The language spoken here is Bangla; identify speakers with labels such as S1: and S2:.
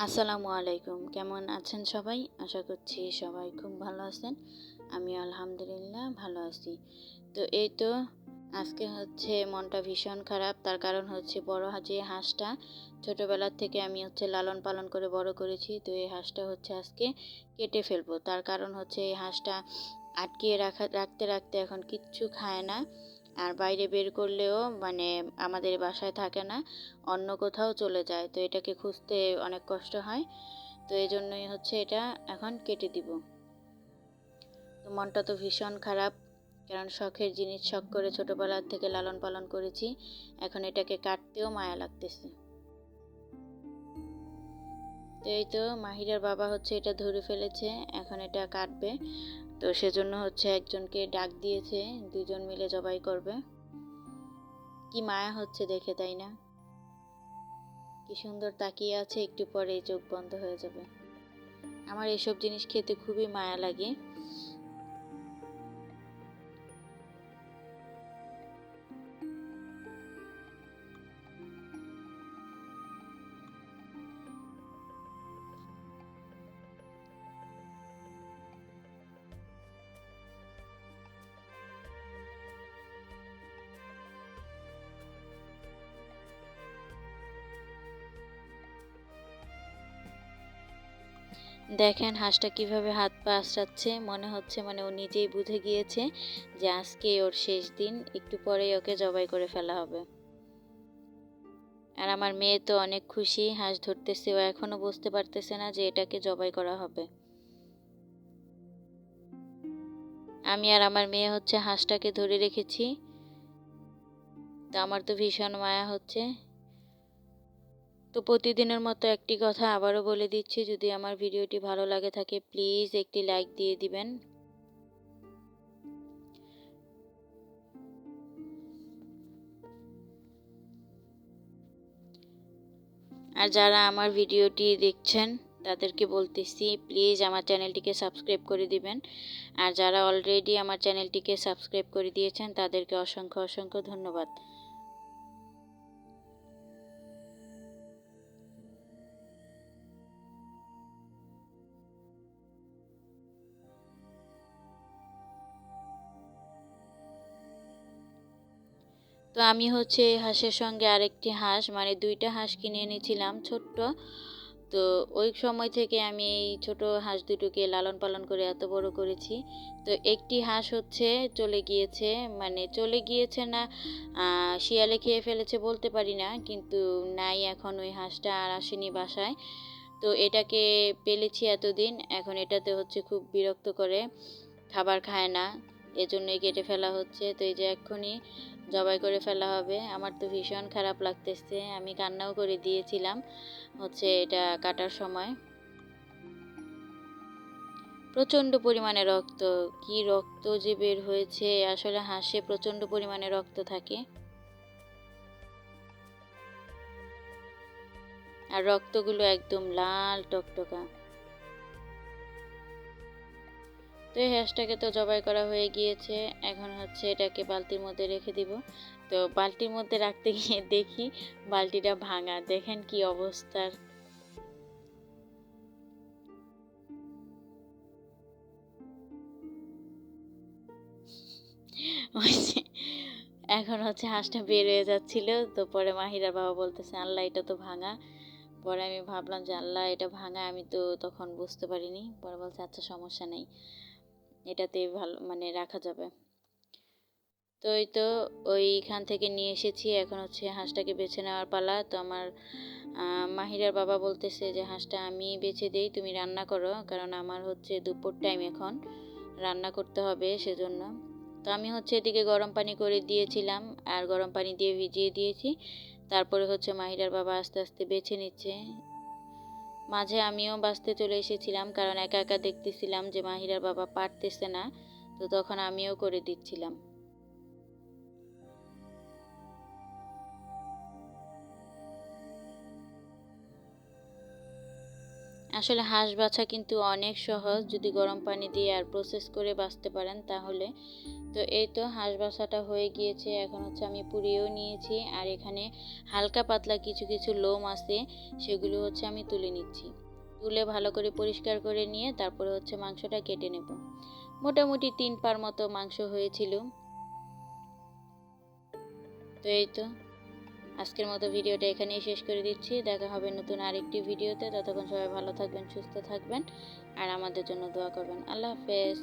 S1: আসসালামু আলাইকুম। কেমন আছেন সবাই? আশা করছি সবাই খুব ভালো আছেন। আমি আলহামদুলিল্লাহ ভালো আছি। এই তো আজকে হচ্ছে মনটা ভীষণ খারাপ। তার কারণ হচ্ছে বড় যে হাঁসটা ছোটবেলার থেকে আমি হচ্ছে লালন পালন করে বড় করেছি। তো এই হাঁসটা হচ্ছে আজকে কেটে ফেলবো। তার কারণ হচ্ছে এই হাঁসটা আটকিয়ে রাখতে রাখতে এখন কিচ্ছু খায় না। আর বাইরে বের করলেও আমাদের বাসায় থাকে না, অন্য কোথাও চলে যায়। তো এটাকে খুঁজতে অনেক কষ্ট হয়। তো এজন্যই হচ্ছে এটা এখন কেটে দিব। তো মনটা তো ভীষণ খারাপ, কারণ শখের জিনিস শখ করে ছোটবেলার থেকে লালন পালন করেছি। এখন এটাকে কাটতেও মায়া লাগতেছে। তো এই তো মাহিরার বাবা হচ্ছে এটা ধরে ফেলেছে, এখন এটা কাটবে। তো সেজন্য হচ্ছে একজনকে ডাক দিয়েছে, দুজন মিলে জবাই করবে। কি মায়া হচ্ছে দেখে, তাই না? কি সুন্দর তাকিয়ে আছে, একটু পরেই চোখ বন্ধ হয়ে যাবে। আমার এসব জিনিস খেতে খুবই মায়া লাগে। দেখেন হাঁসটা কিভাবে হাত পা আঁচড়াচ্ছে, মনে হচ্ছে ও নিজেই বুঝে গিয়েছে যে আজকে ওর শেষ দিন, একটু পরেই ওকে জবাই করে ফেলা হবে। আর আমার মেয়ে তো অনেক খুশি, হাঁস ধরতেছে। ও এখনো বুঝতে পারতেছে না যে এটাকে জবাই করা হবে। আমি আর আমার মেয়ে হচ্ছে হাঁসটাকে ধরে রেখেছি। তো আমার তো ভীষণ মায়া হচ্ছে। তো প্রতিদিনের মতো একটি কথা আবারও বলে দিচ্ছি, যদি আমার ভিডিওটি ভালো লাগে থাকে প্লিজ একটি লাইক দিয়ে দিবেন। আর যারা আমার ভিডিওটি দেখছেন তাদেরকে বলতেছি প্লিজ আমার চ্যানেলটিকে সাবস্ক্রাইব করে দিবেন। আর যারা অলরেডি আমার চ্যানেলটিকে সাবস্ক্রাইব করে দিয়েছেন তাদেরকে অসংখ্য অসংখ্য ধন্যবাদ। তো আমি হচ্ছে হাঁসের সঙ্গে আরেকটি হাঁস, দুইটা হাঁস কিনে এনেছিলাম ছোট্ট। তো ওই সময় থেকে আমি এই ছোট হাঁস দুটোকে লালন পালন করে এত বড় করেছি। তো একটি হাঁস হচ্ছে চলে গিয়েছে, চলে গিয়েছে না, শিয়ালে খেয়ে ফেলেছে বলতে পারি না, কিন্তু নাই, এখন ওই হাঁসটা আর আসেনি বাসায়। তো এটাকে পেলেছি এতদিন, এখন এটাতে হচ্ছে খুব বিরক্ত করে, খাবার খায় না, এজন্যই কেটে ফেলা হচ্ছে। তো এই যে এক্ষুনি জবাই করে ফেলা হবে। আমার তো ভীষণ খারাপ লাগতেছে, আমি কান্নাও করে দিয়েছিলাম হচ্ছে এটা কাটার সময়। প্রচণ্ড পরিমাণে রক্ত, কি রক্ত যে বের হয়েছে, আসলে হাঁসে প্রচণ্ড পরিমাণে রক্ত থাকে। আর রক্তগুলো একদম লাল টকটকা। তো এই হাঁসটাকে তো জবাই করা হয়ে গিয়েছে, এখন হচ্ছে এটাকে বালতির মধ্যে রেখে দিব। তো বালতির মধ্যে রাখতে গিয়ে দেখি বালতিটা ভাঙা, দেখেন কি অবস্থার। ওই যে এখন হচ্ছে হাঁসটা বের হয়ে যাচ্ছিল, তো পরে মাহিরার বাবা বলতেছে আল্লাহ এটা তো ভাঙা। পরে আমি ভাবলাম যে আল্লাহ এটা ভাঙা, আমি তো তখন বুঝতে পারিনি। পরে বলছে আচ্ছা সমস্যা নেই, এটাতে ভালো রাখা যাবে। তো এই তো ওইখান থেকে নিয়ে এসেছি, এখন হচ্ছে হাঁসটাকে বেছে নেওয়ার পালা। তো আমার মাহিরার বাবা বলতেছে যে হাঁসটা আমি বেছে দেই, তুমি রান্না করো, কারণ আমার হচ্ছে দুপুর টাইম, এখন রান্না করতে হবে সেজন্য। তো আমি হচ্ছে এদিকে গরম পানি করে দিয়েছিলাম, আর গরম পানি দিয়ে ভিজিয়ে দিয়েছি। তারপরে হচ্ছে মাহিরার বাবা আস্তে আস্তে বেছে নিচ্ছে। মাঝে আমিও বাছতে চলে এসেছিলাম, কারণ একা একা দেখতেছিলাম যে মাহিরার বাবা পারতেছে না, তো তখন আমিও করে দিচ্ছিলাম। আসলে হাঁস বাছা কিন্তু অনেক সহজ, যদি গরম পানি দিয়ে আর প্রসেস করে বাছতে পারেন তাহলে। তো এই তো হাঁস বাছাটা হয়ে গিয়েছে। এখন হচ্ছে আমি পুড়িয়েও নিয়েছি, আর এখানে হালকা পাতলা কিছু কিছু লোম আছে, সেগুলো হচ্ছে আমি তুলে নিচ্ছি। তুলে ভালো করে পরিষ্কার করে নিয়ে তারপরে হচ্ছে মাংসটা কেটে নেব। মোটামুটি 3 পার মতো মাংস হয়েছিল। তো এই তো আজকের মতো ভিডিওটা এখানেই শেষ করে দিচ্ছি। দেখা হবে নতুন আরেকটি ভিডিওতে। ততক্ষণ সবাই ভালো থাকবেন, সুস্থ থাকবেন, আর আমাদের জন্য দোয়া করবেন। আল্লাহ হাফেজ।